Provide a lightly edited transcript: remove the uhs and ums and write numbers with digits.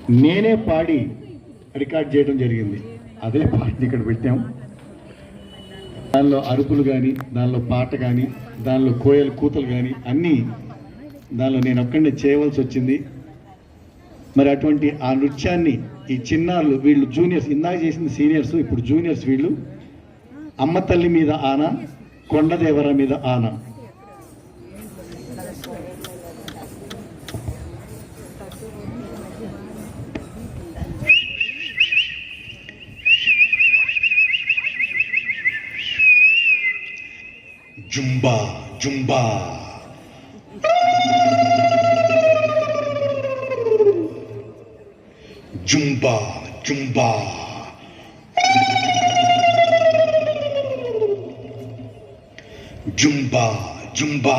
నేనే పాడి రికార్డ్ చేయడం జరిగింది. అదే పాటని ఇక్కడ పెట్టాం. దానిలో అరుపులు కానీ, దానిలో పాట కానీ, దానిలో కోయలు కూతలు కానీ అన్నీ దానిలో నేను ఒక్కడే చేయవలసి వచ్చింది. మరి అటువంటి ఆ నృత్యాన్ని ఈ చిన్నారులు, వీళ్ళు జూనియర్స్, ఇందాక చేసింది సీనియర్స్, ఇప్పుడు జూనియర్స్ వీళ్ళు. అమ్మ తల్లి మీద ఆన, కొండదేవర మీద ఆన. Zumba Zumba Zumba Zumba Zumba Zumba